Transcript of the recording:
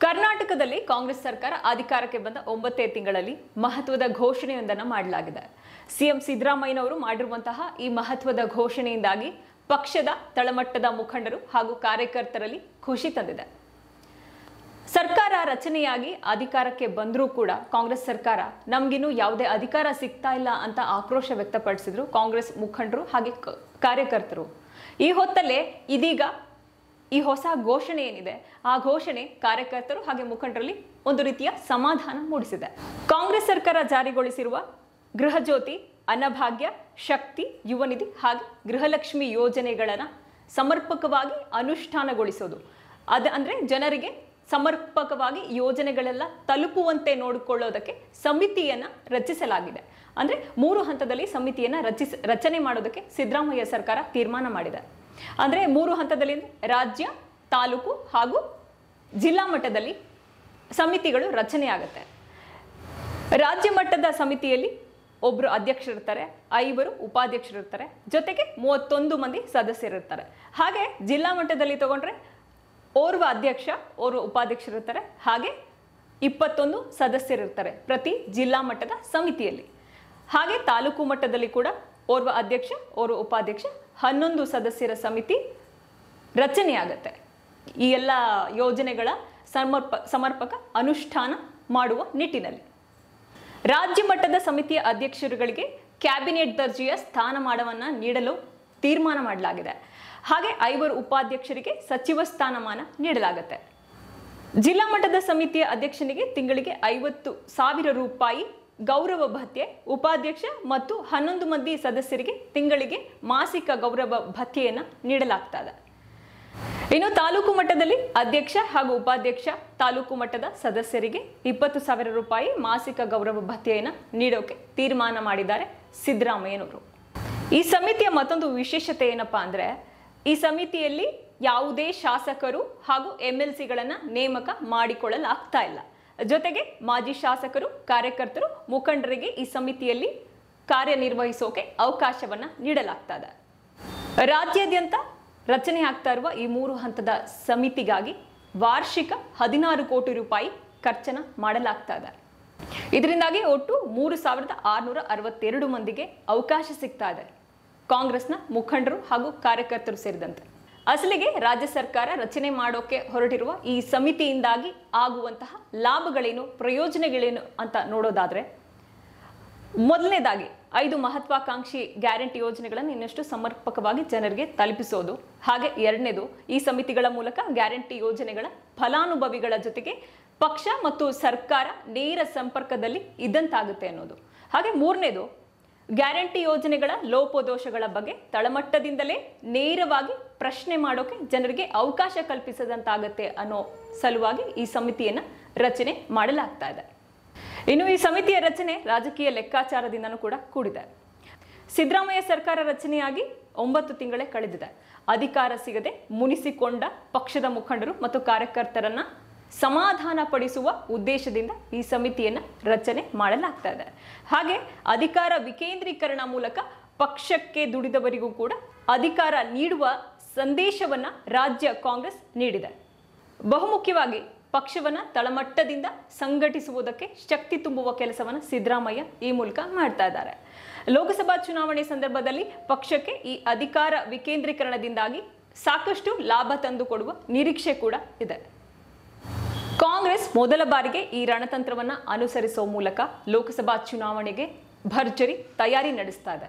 ಕರ್ನಾಟಕದಲ್ಲಿ ಕಾಂಗ್ರೆಸ್ ಸರ್ಕಾರ ಅಧಿಕಾರಕ್ಕೆ ಬಂದ 9 ತಿಂಗಳಲ್ಲಿ ಮಹತ್ವದ ಘೋಷಣೆಯೊಂದನ್ನು ಮಾಡಲಾಗಿದೆ. ಸಿಎಂ ಸಿದ್ದರಾಮಯ್ಯನವರು ಮಾಡಿರುವಂತಹ ಈ ಮಹತ್ವದ ಘೋಷಣೆಯಿಂದಾಗಿ ಪಕ್ಷದ ತಳಮಟ್ಟದ ಮುಖಂಡರು ಹಾಗೂ ಕಾರ್ಯಕರ್ತರಲ್ಲಿ ಖುಷಿ ತಂದಿದೆ. ಸರ್ಕಾರ ರಚನೆಯಾಗಿ ಅಧಿಕಾರಕ್ಕೆ ಬಂದರೂ ಕೂಡ ಕಾಂಗ್ರೆಸ್ ಸರ್ಕಾರ ನಮಗಿನ್ನೂ ಯಾವುದೇ ಅಧಿಕಾರ ಸಿಗ್ತಾ ಇಲ್ಲ ಅಂತ ಆಕ್ರೋಶ ವ್ಯಕ್ತಪಡಿಸಿದ್ರು ಕಾಂಗ್ರೆಸ್ ಮುಖಂಡರು ಹಾಗೆ ಕಾರ್ಯಕರ್ತರು. ಈ ಹೊತ್ತಲ್ಲೇ ಇದೀಗ ಈ ಹೊಸ ಘೋಷಣೆ ಏನಿದೆ ಆ ಘೋಷಣೆ ಕಾರ್ಯಕರ್ತರು ಹಾಗೆ ಮುಖಂಡರಲ್ಲಿ ಒಂದು ರೀತಿಯ ಸಮಾಧಾನ ಮೂಡಿಸಿದೆ. ಕಾಂಗ್ರೆಸ್ ಸರ್ಕಾರ ಜಾರಿಗೊಳಿಸಿರುವ ಗೃಹಜ್ಯೋತಿ, ಅನ್ನಭಾಗ್ಯ, ಶಕ್ತಿ, ಯುವ ನಿಧಿ ಹಾಗೆ ಗೃಹಲಕ್ಷ್ಮಿ ಯೋಜನೆಗಳನ್ನು ಸಮರ್ಪಕವಾಗಿ ಅನುಷ್ಠಾನಗೊಳಿಸೋದು, ಅಂದ್ರೆ ಜನರಿಗೆ ಸಮರ್ಪಕವಾಗಿ ಯೋಜನೆಗಳೆಲ್ಲ ತಲುಪುವಂತೆ ನೋಡಿಕೊಳ್ಳೋದಕ್ಕೆ ಸಮಿತಿಯನ್ನ ರಚಿಸಲಾಗಿದೆ. ಅಂದ್ರೆ 3 ಹಂತದಲ್ಲಿ ಸಮಿತಿಯನ್ನ ರಚನೆ ಮಾಡೋದಕ್ಕೆ ಸಿದ್ದರಾಮಯ್ಯ ಸರ್ಕಾರ ತೀರ್ಮಾನ ಮಾಡಿದೆ. ಅಂದ್ರೆ 3 ಹಂತದಲ್ಲಿ ರಾಜ್ಯ, ತಾಲೂಕು ಹಾಗೂ ಜಿಲ್ಲಾ ಮಟ್ಟದಲ್ಲಿ ಸಮಿತಿಗಳು ರಚನೆ ಆಗುತ್ತೆ. ರಾಜ್ಯ ಮಟ್ಟದ ಸಮಿತಿಯಲ್ಲಿ ಒಬ್ರು ಅಧ್ಯಕ್ಷರಿರ್ತಾರೆ, 5 ಉಪಾಧ್ಯಕ್ಷರಿರ್ತಾರೆ, ಜೊತೆಗೆ 31 ಮಂದಿ ಸದಸ್ಯರಿರ್ತಾರೆ. ಹಾಗೆ ಜಿಲ್ಲಾ ಮಟ್ಟದಲ್ಲಿ ತಗೊಂಡ್ರೆ ಓರ್ವ ಅಧ್ಯಕ್ಷ, ಓರ್ವ ಉಪಾಧ್ಯಕ್ಷರಿರ್ತಾರೆ, ಹಾಗೆ 21 ಸದಸ್ಯರಿರ್ತಾರೆ ಪ್ರತಿ ಜಿಲ್ಲಾ ಮಟ್ಟದ ಸಮಿತಿಯಲ್ಲಿ. ಹಾಗೆ ತಾಲೂಕು ಮಟ್ಟದಲ್ಲಿ ಕೂಡ ಓರ್ವ ಅಧ್ಯಕ್ಷ, ಓರ್ವ ಉಪಾಧ್ಯಕ್ಷ, 11 ಸದಸ್ಯರ ಸಮಿತಿ ರಚನೆಯಾಗತ್ತೆ. ಈ ಎಲ್ಲ ಯೋಜನೆಗಳ ಸಮರ್ಪಕ ಅನುಷ್ಠಾನ ಮಾಡುವ ನಿಟ್ಟಿನಲ್ಲಿ ರಾಜ್ಯ ಮಟ್ಟದ ಸಮಿತಿಯ ಅಧ್ಯಕ್ಷರುಗಳಿಗೆ ಕ್ಯಾಬಿನೆಟ್ ದರ್ಜೆಯ ಸ್ಥಾನಮಾನವನ್ನ ನೀಡಲು ತೀರ್ಮಾನ ಮಾಡಲಾಗಿದೆ. ಹಾಗೆ 5 ಉಪಾಧ್ಯಕ್ಷರಿಗೆ ಸಚಿವ ಸ್ಥಾನಮಾನ ನೀಡಲಾಗುತ್ತೆ. ಜಿಲ್ಲಾ ಮಟ್ಟದ ಸಮಿತಿಯ ಅಧ್ಯಕ್ಷನಿಗೆ ತಿಂಗಳಿಗೆ 50,000 ರೂಪಾಯಿ ಗೌರವ ಭತ್ಯೆ, ಉಪಾಧ್ಯಕ್ಷ ಮತ್ತು 11 ಮಂದಿ ಸದಸ್ಯರಿಗೆ ತಿಂಗಳಿಗೆ ಮಾಸಿಕ ಗೌರವ ಭತ್ಯೆಯನ್ನು ನೀಡಲಾಗ್ತದೆ. ಇನ್ನು ತಾಲೂಕು ಮಟ್ಟದಲ್ಲಿ ಅಧ್ಯಕ್ಷ ಹಾಗೂ ಉಪಾಧ್ಯಕ್ಷ, ತಾಲೂಕು ಮಟ್ಟದ ಸದಸ್ಯರಿಗೆ 20,000 ರೂಪಾಯಿ ಮಾಸಿಕ ಗೌರವ ಭತ್ಯೆಯನ್ನು ನೀಡೋಕೆ ತೀರ್ಮಾನ ಮಾಡಿದ್ದಾರೆ ಸಿದ್ದರಾಮಯ್ಯನವರು. ಈ ಸಮಿತಿಯ ಮತ್ತೊಂದು ವಿಶೇಷತೆ ಏನಪ್ಪಾ ಅಂದ್ರೆ, ಈ ಸಮಿತಿಯಲ್ಲಿ ಯಾವುದೇ ಶಾಸಕರು ಹಾಗೂ MLCಗಳನ್ನ ನೇಮಕ ಮಾಡಿಕೊಳ್ಳಲಾಗ್ತಾ ಇಲ್ಲ. ಜೊತೆಗೆ ಮಾಜಿ ಶಾಸಕರು, ಕಾರ್ಯಕರ್ತರು, ಮುಖಂಡರಿಗೆ ಈ ಸಮಿತಿಯಲ್ಲಿ ಕಾರ್ಯನಿರ್ವಹಿಸೋಕೆ ಅವಕಾಶವನ್ನ ನೀಡಲಾಗ್ತದೆ. ರಾಜ್ಯಾದ್ಯಂತ ರಚನೆ ಆಗ್ತಾ ಇರುವ ಈ 3 ಹಂತದ ಸಮಿತಿಗಾಗಿ ವಾರ್ಷಿಕ 16 ಕೋಟಿ ರೂಪಾಯಿ ಖರ್ಚನ್ನ ಮಾಡಲಾಗ್ತಾ ಇದೆ. ಇದರಿಂದಾಗಿ ಒಟ್ಟು 3,662 ಮಂದಿಗೆ ಅವಕಾಶ ಸಿಗ್ತಾ ಇದೆ, ಕಾಂಗ್ರೆಸ್ನ ಮುಖಂಡರು ಹಾಗೂ ಕಾರ್ಯಕರ್ತರು ಸೇರಿದಂತೆ. ಅಸಲಿಗೆ ರಾಜ್ಯ ಸರ್ಕಾರ ರಚನೆ ಮಾಡೋಕೆ ಹೊರಟಿರುವ ಈ ಸಮಿತಿಯಿಂದಾಗಿ ಆಗುವಂತಹ ಲಾಭಗಳೇನು, ಪ್ರಯೋಜನಗಳೇನು ಅಂತ ನೋಡೋದಾದ್ರೆ, ಮೊದಲನೇದಾಗಿ 5 ಮಹತ್ವಾಕಾಂಕ್ಷಿ ಗ್ಯಾರಂಟಿ ಯೋಜನೆಗಳನ್ನು ಇನ್ನಷ್ಟು ಸಮರ್ಪಕವಾಗಿ ಜನರಿಗೆ ತಲುಪಿಸೋದು. ಹಾಗೆ ಎರಡನೇದು, ಈ ಸಮಿತಿಗಳ ಮೂಲಕ ಗ್ಯಾರಂಟಿ ಯೋಜನೆಗಳ ಫಲಾನುಭವಿಗಳ ಜೊತೆಗೆ ಪಕ್ಷ ಮತ್ತು ಸರ್ಕಾರ ನೇರ ಸಂಪರ್ಕದಲ್ಲಿ ಇದ್ದಂತಾಗುತ್ತೆ ಅನ್ನೋದು. ಹಾಗೆ ಮೂರನೇದು, ಗ್ಯಾರಂಟಿ ಯೋಜನೆಗಳ ಲೋಪದೋಷಗಳ ಬಗ್ಗೆ ತಳಮಟ್ಟದಿಂದಲೇ ನೇರವಾಗಿ ಪ್ರಶ್ನೆ ಮಾಡೋಕೆ ಜನರಿಗೆ ಅವಕಾಶ ಕಲ್ಪಿಸದಂತಾಗತ್ತೆ ಅನ್ನೋ ಸಲುವಾಗಿ ಈ ಸಮಿತಿಯನ್ನ ರಚನೆ ಮಾಡಲಾಗ್ತಾ ಇದೆ. ಇನ್ನು ಈ ಸಮಿತಿಯ ರಚನೆ ರಾಜಕೀಯ ಲೆಕ್ಕಾಚಾರದಿಂದನೂ ಕೂಡ ಕೂಡಿದೆ. ಸಿದ್ದರಾಮಯ್ಯ ಸರ್ಕಾರ ರಚನೆಯಾಗಿ 9 ತಿಂಗಳೇ ಕಳೆದಿದೆ. ಅಧಿಕಾರ ಸಿಗದೆ ಮುನಿಸಿಕೊಂಡ ಪಕ್ಷದ ಮುಖಂಡರು ಮತ್ತು ಕಾರ್ಯಕರ್ತರನ್ನ ಸಮಾಧಾನ ಪಡಿಸುವ ಉದ್ದೇಶದಿಂದ ಈ ಸಮಿತಿಯನ್ನ ರಚನೆ ಮಾಡಲಾಗ್ತಾ ಇದೆ. ಹಾಗೆ ಅಧಿಕಾರ ವಿಕೇಂದ್ರೀಕರಣ ಮೂಲಕ ಪಕ್ಷಕ್ಕೆ ದುಡಿದವರಿಗೂ ಕೂಡ ಅಧಿಕಾರ ನೀಡುವ ಸಂದೇಶವನ್ನ ರಾಜ್ಯ ಕಾಂಗ್ರೆಸ್ ನೀಡಿದೆ. ಬಹುಮುಖ್ಯವಾಗಿ ಪಕ್ಷವನ್ನ ತಳಮಟ್ಟದಿಂದ ಸಂಘಟಿಸುವುದಕ್ಕೆ ಶಕ್ತಿ ತುಂಬುವ ಕೆಲಸವನ್ನ ಸಿದ್ದರಾಮಯ್ಯ ಈ ಮೂಲಕ ಮಾಡ್ತಾ ಇದ್ದಾರೆ. ಲೋಕಸಭಾ ಚುನಾವಣೆ ಸಂದರ್ಭದಲ್ಲಿ ಪಕ್ಷಕ್ಕೆ ಈ ಅಧಿಕಾರ ವಿಕೇಂದ್ರೀಕರಣದಿಂದಾಗಿ ಸಾಕಷ್ಟು ಲಾಭ ತಂದುಕೊಡುವ ನಿರೀಕ್ಷೆ ಕೂಡ ಇದೆ. ಕಾಂಗ್ರೆಸ್ ಮೊದಲ ಬಾರಿಗೆ ಈ ರಣತಂತ್ರವನ್ನ ಅನುಸರಿಸುವ ಮೂಲಕ ಲೋಕಸಭಾ ಚುನಾವಣೆಗೆ ಭರ್ಜರಿ ತಯಾರಿ ನಡೆಸ್ತಾ ಇದೆ.